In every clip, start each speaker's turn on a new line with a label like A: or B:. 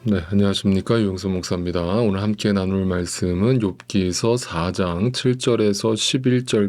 A: 네, 안녕하십니까. 유영수 목사입니다. 오늘 함께 나눌 말씀은 욥기서 4장 7절에서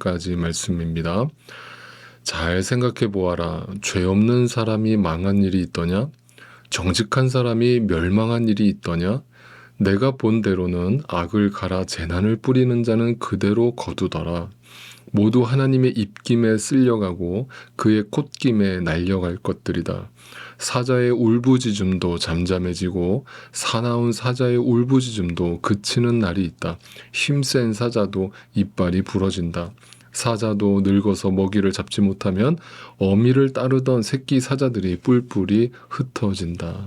A: 11절까지 말씀입니다. 잘 생각해 보아라. 죄 없는 사람이 망한 일이 있더냐? 정직한 사람이 멸망한 일이 있더냐? 내가 본 대로는 악을 갈아 재난을 뿌리는 자는 그대로 거두더라. 모두 하나님의 입김에 쓸려가고 그의 콧김에 날려갈 것들이다. 사자의 울부짖음도 잠잠해지고 사나운 사자의 울부짖음도 그치는 날이 있다. 힘센 사자도 이빨이 부러진다. 사자도 늙어서 먹이를 잡지 못하면 어미를 따르던 새끼 사자들이 뿔뿔이 흩어진다.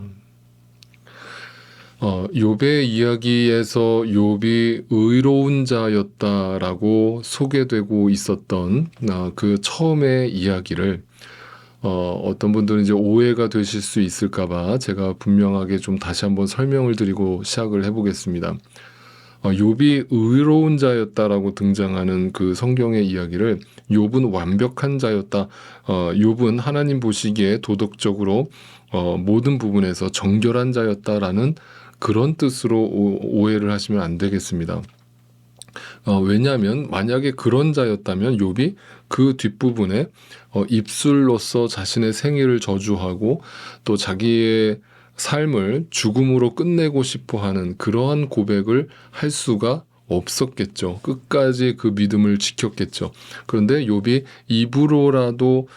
A: 욥의 이야기에서 욥이 의로운 자였다라고 소개되고 있었던 그 처음의 이야기를 어떤 분들은 이제 오해가 되실 수 있을까봐 제가 분명하게 좀 다시 한번 설명을 드리고 시작을 해보겠습니다. 욥이 의로운 자였다라고 등장하는 그 성경의 이야기를 욥은 완벽한 자였다. 욥은 하나님 보시기에 도덕적으로 모든 부분에서 정결한 자였다라는 그런 뜻으로 오해를 하시면 안 되겠습니다. 왜냐하면 만약에 그런 자였다면 욥이 그 뒷부분에 입술로서 자신의 생애를 저주하고 또 자기의 삶을 죽음으로 끝내고 싶어하는 그러한 고백을 할 수가 없었겠죠. 끝까지 그 믿음을 지켰겠죠. 그런데 욥이 입으로라도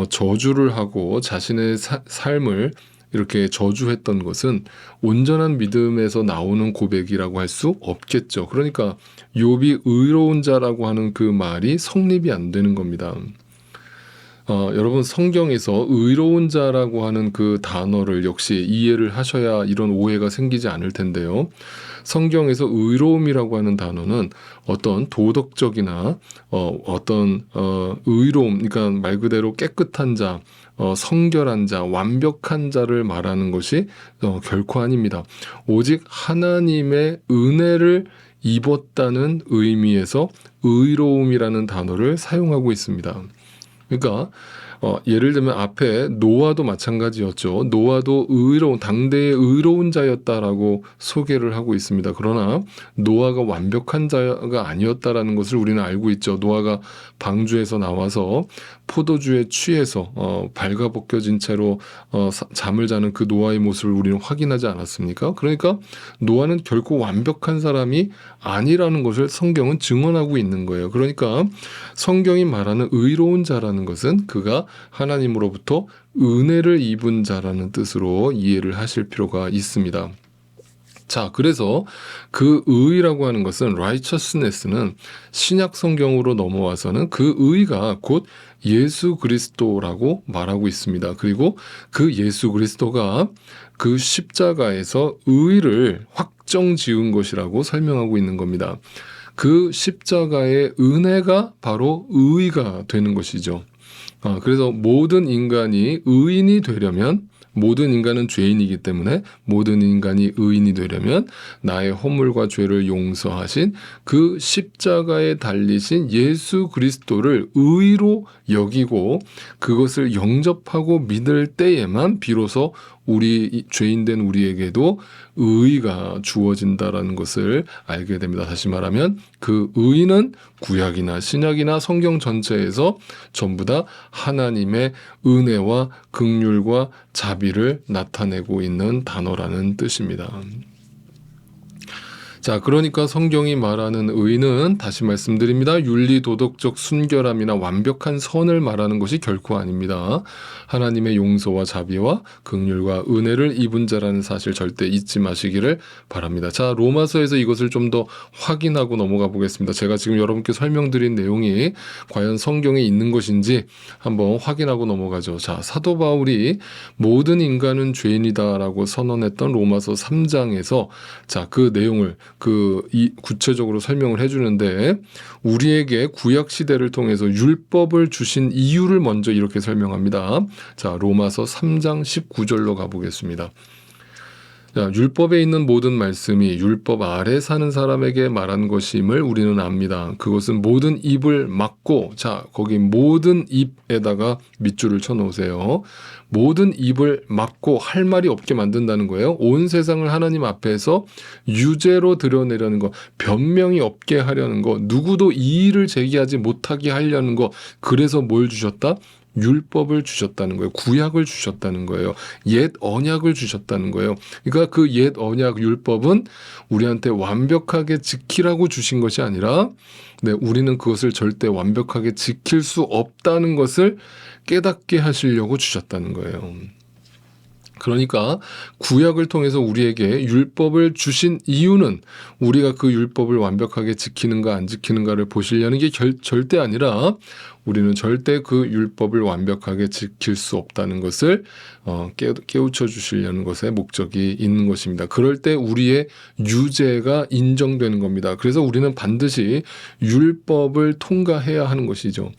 A: 저주를 하고 자신의 삶을 이렇게 저주했던 것은 온전한 믿음에서 나오는 고백이라고 할 수 없겠죠. 그러니까 욥이 의로운 자라고 하는 그 말이 성립이 안 되는 겁니다. 여러분 성경에서 의로운 자라고 하는 그 단어를 역시 이해를 하셔야 이런 오해가 생기지 않을 텐데요. 성경에서 의로움이라고 하는 단어는 어떤 도덕적이나 어떤 의로움, 그러니까 말 그대로 깨끗한 자, 성결한 자, 완벽한 자를 말하는 것이 결코 아닙니다. 오직 하나님의 은혜를 입었다는 의미에서 의로움이라는 단어를 사용하고 있습니다. 그러니까 예를 들면 앞에 노아도 마찬가지였죠. 노아도 당대의 의로운 자였다라고 소개를 하고 있습니다. 그러나 노아가 완벽한 자가 아니었다라는 것을 우리는 알고 있죠. 노아가 방주에서 나와서 포도주에 취해서 발가벗겨진 채로 잠을 자는 그 노아의 모습을 우리는 확인하지 않았습니까? 그러니까 노아는 결코 완벽한 사람이 아니라는 것을 성경은 증언하고 있는 거예요. 그러니까 성경이 말하는 의로운 자라는 것은 그가 하나님으로부터 은혜를 입은 자라는 뜻으로 이해를 하실 필요가 있습니다. 자, 그래서 그 의라고 하는 것은 righteousness는 신약 성경으로 넘어와서는 그 의가 곧 예수 그리스도라고 말하고 있습니다. 그리고 그 예수 그리스도가 그 십자가에서 의를 확정 지은 것이라고 설명하고 있는 겁니다. 그 십자가의 은혜가 바로 의가 되는 것이죠. 그래서 모든 인간이 의인이 되려면 모든 인간은 죄인이기 때문에 모든 인간이 의인이 되려면 나의 허물과 죄를 용서하신 그 십자가에 달리신 예수 그리스도를 의로 여기고 그것을 영접하고 믿을 때에만 비로소 우리 죄인된 우리에게도 의가 주어진다라는 것을 알게 됩니다. 다시 말하면 그 의는 구약이나 신약이나 성경 전체에서 전부 다 하나님의 은혜와 긍휼과 자비를 나타내고 있는 단어라는 뜻입니다. 자, 그러니까 성경이 말하는 의는 다시 말씀드립니다. 윤리 도덕적 순결함이나 완벽한 선을 말하는 것이 결코 아닙니다. 하나님의 용서와 자비와 긍휼과 은혜를 입은 자라는 사실 절대 잊지 마시기를 바랍니다. 자, 로마서에서 이것을 좀 더 확인하고 넘어가 보겠습니다. 제가 지금 여러분께 설명드린 내용이 과연 성경에 있는 것인지 한번 확인하고 넘어가죠. 자, 사도 바울이 모든 인간은 죄인이다라고 선언했던 로마서 3장에서 자, 그 내용을 구체적으로 설명을 해주는데 우리에게 구약 시대를 통해서 율법을 주신 이유를 먼저 이렇게 설명합니다. 자, 로마서 3장 19절로 가보겠습니다. 자, 율법에 있는 모든 말씀이 율법 아래 사는 사람에게 말한 것임을 우리는 압니다. 그것은 모든 입을 막고, 자, 거기 모든 입에다가 밑줄을 쳐놓으세요. 모든 입을 막고 할 말이 없게 만든다는 거예요. 온 세상을 하나님 앞에서 유죄로 드러내려는 것, 변명이 없게 하려는 것, 누구도 이의를 제기하지 못하게 하려는 것. 그래서 뭘 주셨다? 율법을 주셨다는 거예요. 구약을 주셨다는 거예요. 옛 언약을 주셨다는 거예요. 그러니까 그 옛 언약 율법은 우리한테 완벽하게 지키라고 주신 것이 아니라, 네, 우리는 그것을 절대 완벽하게 지킬 수 없다는 것을 깨닫게 하시려고 주셨다는 거예요. 그러니까 구약을 통해서 우리에게 율법을 주신 이유는 우리가 그 율법을 완벽하게 지키는가 안 지키는가를 보시려는 게 절대 아니라, 우리는 절대 그 율법을 완벽하게 지킬 수 없다는 것을 깨우쳐 주시려는 것에 목적이 있는 것입니다. 그럴 때 우리의 유죄가 인정되는 겁니다. 그래서 우리는 반드시 율법을 통과해야 하는 것이죠.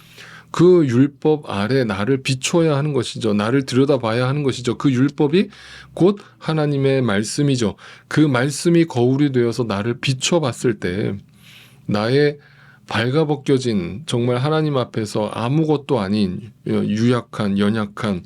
A: 그 율법 아래 나를 비춰야 하는 것이죠. 나를 들여다봐야 하는 것이죠. 그 율법이 곧 하나님의 말씀이죠. 그 말씀이 거울이 되어서 나를 비춰봤을 때 나의 발가벗겨진, 정말 하나님 앞에서 아무것도 아닌 유약한, 연약한,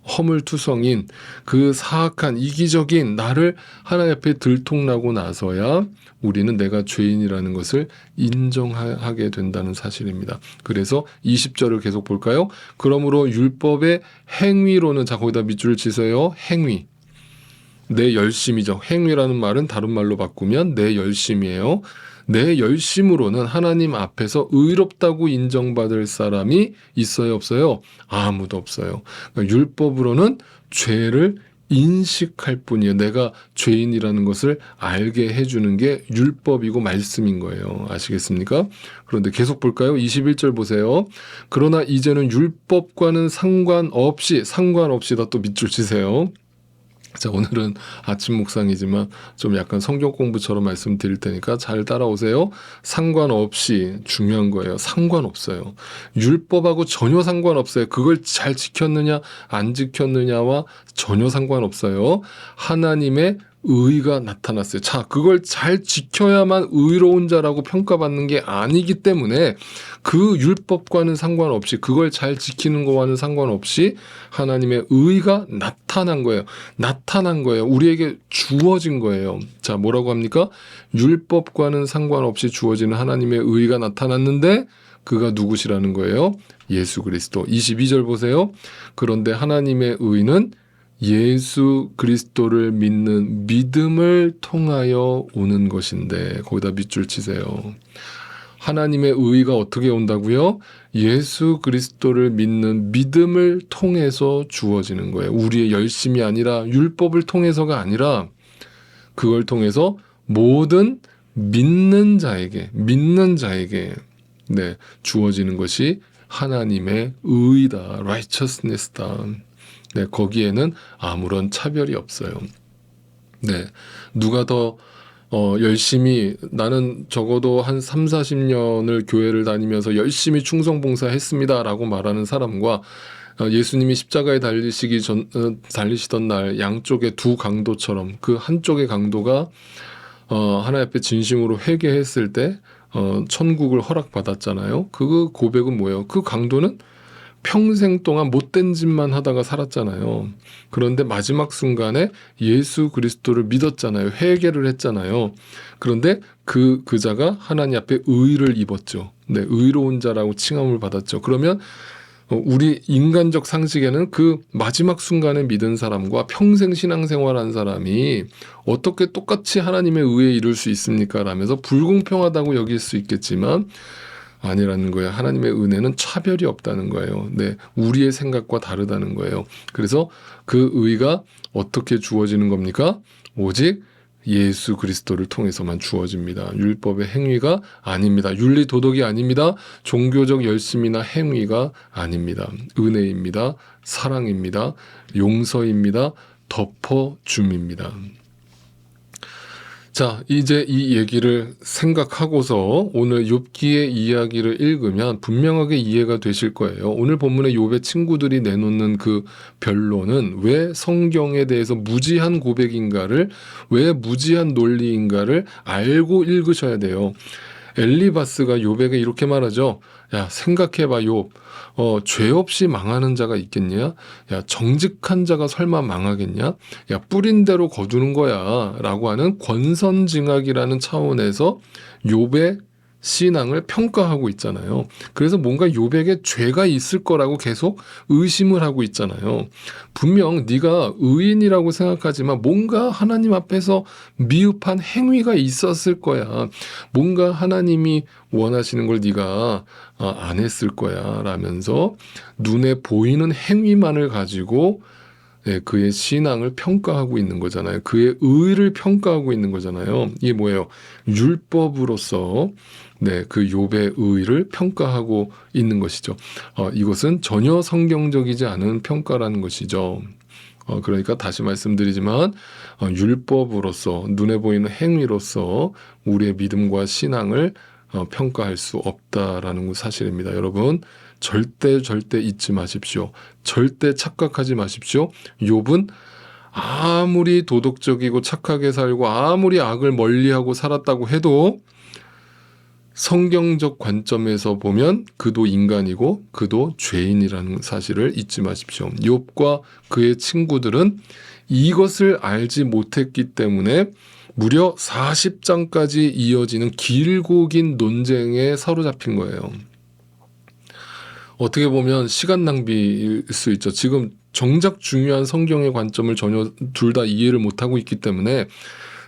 A: 허물투성인 그 사악한 이기적인 나를 하나님 앞에 들통나고 나서야 우리는 내가 죄인이라는 것을 인정하게 된다는 사실입니다. 그래서 20절을 계속 볼까요? 그러므로 율법의 행위로는, 자, 거기다 밑줄을 치세요. 행위. 내 열심이죠. 행위라는 말은 다른 말로 바꾸면 내 열심이에요. 내 열심으로는 하나님 앞에서 의롭다고 인정받을 사람이 있어요, 없어요? 아무도 없어요. 그러니까 율법으로는 죄를 인식할 뿐이에요. 내가 죄인이라는 것을 알게 해주는 게 율법이고 말씀인 거예요. 아시겠습니까? 그런데 계속 볼까요? 21절 보세요. 그러나 이제는 율법과는 상관없이다, 또 밑줄 치세요. 자, 오늘은 아침 묵상이지만 좀 약간 성경 공부처럼 말씀드릴 테니까 잘 따라오세요. 상관없이, 중요한 거예요. 상관없어요. 율법하고 전혀 상관없어요. 그걸 잘 지켰느냐 안 지켰느냐와 전혀 상관없어요. 하나님의 의가 나타났어요. 자, 그걸 잘 지켜야만 의로운 자라고 평가받는 게 아니기 때문에 그 율법과는 상관없이, 그걸 잘 지키는 것과는 상관없이 하나님의 의가 나타난 거예요. 나타난 거예요. 우리에게 주어진 거예요. 자, 뭐라고 합니까? 율법과는 상관없이 주어지는 하나님의 의가 나타났는데 그가 누구시라는 거예요? 예수 그리스도. 22절 보세요. 그런데 하나님의 의는 예수 그리스도를 믿는 믿음을 통하여 오는 것인데, 거기다 밑줄 치세요. 하나님의 의가 어떻게 온다고요? 예수 그리스도를 믿는 믿음을 통해서 주어지는 거예요. 우리의 열심이 아니라, 율법을 통해서가 아니라, 그걸 통해서 모든 믿는 자에게 네, 주어지는 것이 하나님의 의다, righteousness다. 네, 거기에는 아무런 차별이 없어요. 네, 누가 더 열심히, 나는 적어도 한 3, 40년을 교회를 다니면서 열심히 충성봉사했습니다 라고 말하는 사람과, 예수님이 십자가에 달리시던 날 양쪽의 두 강도처럼, 그 한쪽의 강도가 하나님 앞에 진심으로 회개했을 때 천국을 허락받았잖아요. 그 고백은 뭐예요? 그 강도는 평생 동안 못된 짓만 하다가 살았잖아요. 그런데 마지막 순간에 예수 그리스도를 믿었잖아요. 회개를 했잖아요. 그런데 그 자가 하나님 앞에 의를 입었죠. 네, 의로운 자라고 칭함을 받았죠. 그러면 우리 인간적 상식에는 그 마지막 순간에 믿은 사람과 평생 신앙생활한 사람이 어떻게 똑같이 하나님의 의에 이룰 수 있습니까? 라면서 불공평하다고 여길 수 있겠지만 아니라는 거예요. 하나님의 은혜는 차별이 없다는 거예요. 네, 우리의 생각과 다르다는 거예요. 그래서 그 의가 어떻게 주어지는 겁니까? 오직 예수 그리스도를 통해서만 주어집니다. 율법의 행위가 아닙니다. 윤리 도덕이 아닙니다. 종교적 열심이나 행위가 아닙니다. 은혜입니다. 사랑입니다. 용서입니다. 덮어줌입니다. 자, 이제 이 얘기를 생각하고서 오늘 욥기의 이야기를 읽으면 분명하게 이해가 되실 거예요. 오늘 본문의 욥의 친구들이 내놓는 그 변론은 왜 성경에 대해서 무지한 고백인가를, 왜 무지한 논리인가를 알고 읽으셔야 돼요. 엘리바스가 욥에게 이렇게 말하죠. 야, 생각해봐, 욥. 죄 없이 망하는 자가 있겠냐? 야, 정직한 자가 설마 망하겠냐? 야, 뿌린 대로 거두는 거야. 라고 하는 권선징악이라는 차원에서 욥의 신앙을 평가하고 있잖아요. 그래서 뭔가 욥에게 죄가 있을 거라고 계속 의심을 하고 있잖아요. 분명 네가 의인이라고 생각하지만 뭔가 하나님 앞에서 미흡한 행위가 있었을 거야. 뭔가 하나님이 원하시는 걸 네가 안 했을 거야 라면서 눈에 보이는 행위만을 가지고 그의 신앙을 평가하고 있는 거잖아요. 그의 의를 평가하고 있는 거잖아요. 이게 뭐예요? 율법으로서 그 욥의 의를 평가하고 있는 것이죠. 이것은 전혀 성경적이지 않은 평가라는 것이죠. 그러니까 다시 말씀드리지만 율법으로서 눈에 보이는 행위로서 우리의 믿음과 신앙을 평가할 수 없다라는 사실입니다. 여러분 절대 잊지 마십시오. 절대 착각하지 마십시오. 욥은 아무리 도덕적이고 착하게 살고 아무리 악을 멀리하고 살았다고 해도 성경적 관점에서 보면 그도 인간이고 그도 죄인이라는 사실을 잊지 마십시오. 욥과 그의 친구들은 이것을 알지 못했기 때문에 무려 40장까지 이어지는 길고 긴 논쟁에 사로잡힌 거예요. 어떻게 보면 시간 낭비일 수 있죠. 지금 정작 중요한 성경의 관점을 전혀 둘 다 이해를 못하고 있기 때문에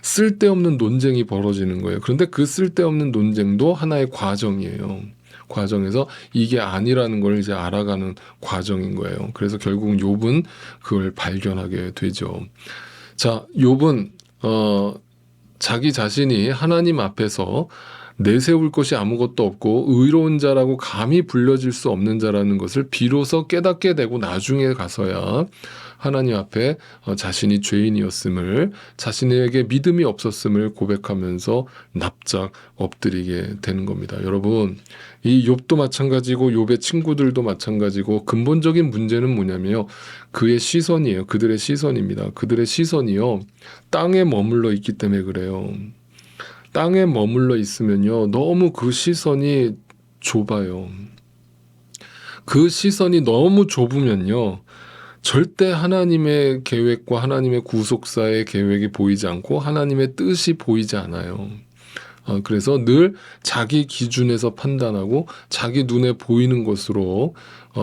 A: 쓸데없는 논쟁이 벌어지는 거예요. 그런데 그 쓸데없는 논쟁도 하나의 과정이에요. 과정에서 이게 아니라는 걸 이제 알아가는 과정인 거예요. 그래서 결국 욥은 그걸 발견하게 되죠. 자, 욥은 자기 자신이 하나님 앞에서 내세울 것이 아무것도 없고 의로운 자라고 감히 불려질 수 없는 자라는 것을 비로소 깨닫게 되고 나중에 가서야 하나님 앞에 자신이 죄인이었음을, 자신에게 믿음이 없었음을 고백하면서 납작 엎드리게 되는 겁니다. 여러분, 이 욥도 마찬가지고 욥의 친구들도 마찬가지고 근본적인 문제는 뭐냐면요. 그의 시선이에요. 그들의 시선입니다. 그들의 시선이요. 땅에 머물러 있기 때문에 그래요. 땅에 머물러 있으면요. 너무 그 시선이 좁아요. 그 시선이 너무 좁으면요. 절대 하나님의 계획과 하나님의 구속사의 계획이 보이지 않고 하나님의 뜻이 보이지 않아요. 그래서 늘 자기 기준에서 판단하고 자기 눈에 보이는 것으로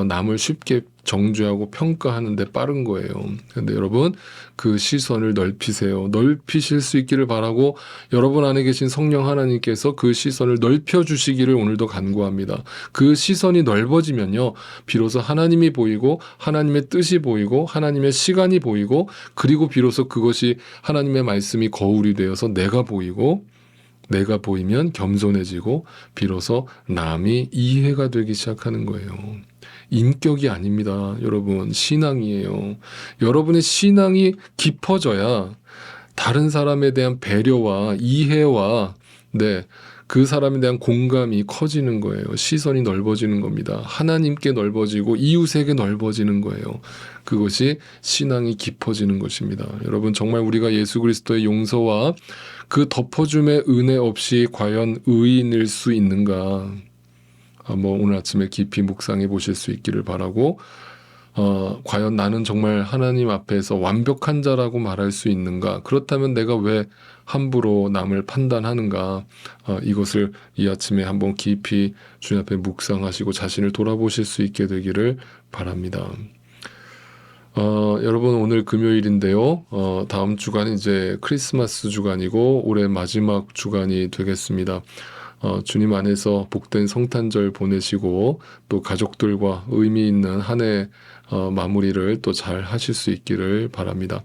A: 남을 쉽게 정죄하고 평가하는 데 빠른 거예요. 그런데 여러분 그 시선을 넓히세요. 넓히실 수 있기를 바라고 여러분 안에 계신 성령 하나님께서 그 시선을 넓혀주시기를 오늘도 간구합니다. 그 시선이 넓어지면요. 비로소 하나님이 보이고 하나님의 뜻이 보이고 하나님의 시간이 보이고 그리고 비로소 그것이 하나님의 말씀이 거울이 되어서 내가 보이고 내가 보이면 겸손해지고 비로소 남이 이해가 되기 시작하는 거예요. 인격이 아닙니다. 여러분 신앙이에요. 여러분의 신앙이 깊어져야 다른 사람에 대한 배려와 이해와 그 사람에 대한 공감이 커지는 거예요. 시선이 넓어지는 겁니다. 하나님께 넓어지고 이웃에게 넓어지는 거예요. 그것이 신앙이 깊어지는 것입니다. 여러분 정말 우리가 예수 그리스도의 용서와 그 덮어줌의 은혜 없이 과연 의인일 수 있는가? 오늘 아침에 깊이 묵상해 보실 수 있기를 바라고 과연 나는 정말 하나님 앞에서 완벽한 자라고 말할 수 있는가? 그렇다면 내가 왜 함부로 남을 판단하는가? 이것을 이 아침에 한번 깊이 주님 앞에 묵상하시고 자신을 돌아보실 수 있게 되기를 바랍니다. 여러분 오늘 금요일인데요. 다음 주간은 이제 크리스마스 주간이고 올해 마지막 주간이 되겠습니다. 주님 안에서 복된 성탄절 보내시고 또 가족들과 의미 있는 한 해 마무리를 또 잘 하실 수 있기를 바랍니다.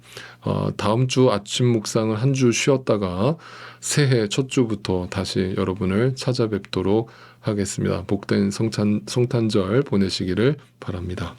A: 다음 주 아침 묵상을 한 주 쉬었다가 새해 첫 주부터 다시 여러분을 찾아뵙도록 하겠습니다. 복된 성탄절 보내시기를 바랍니다.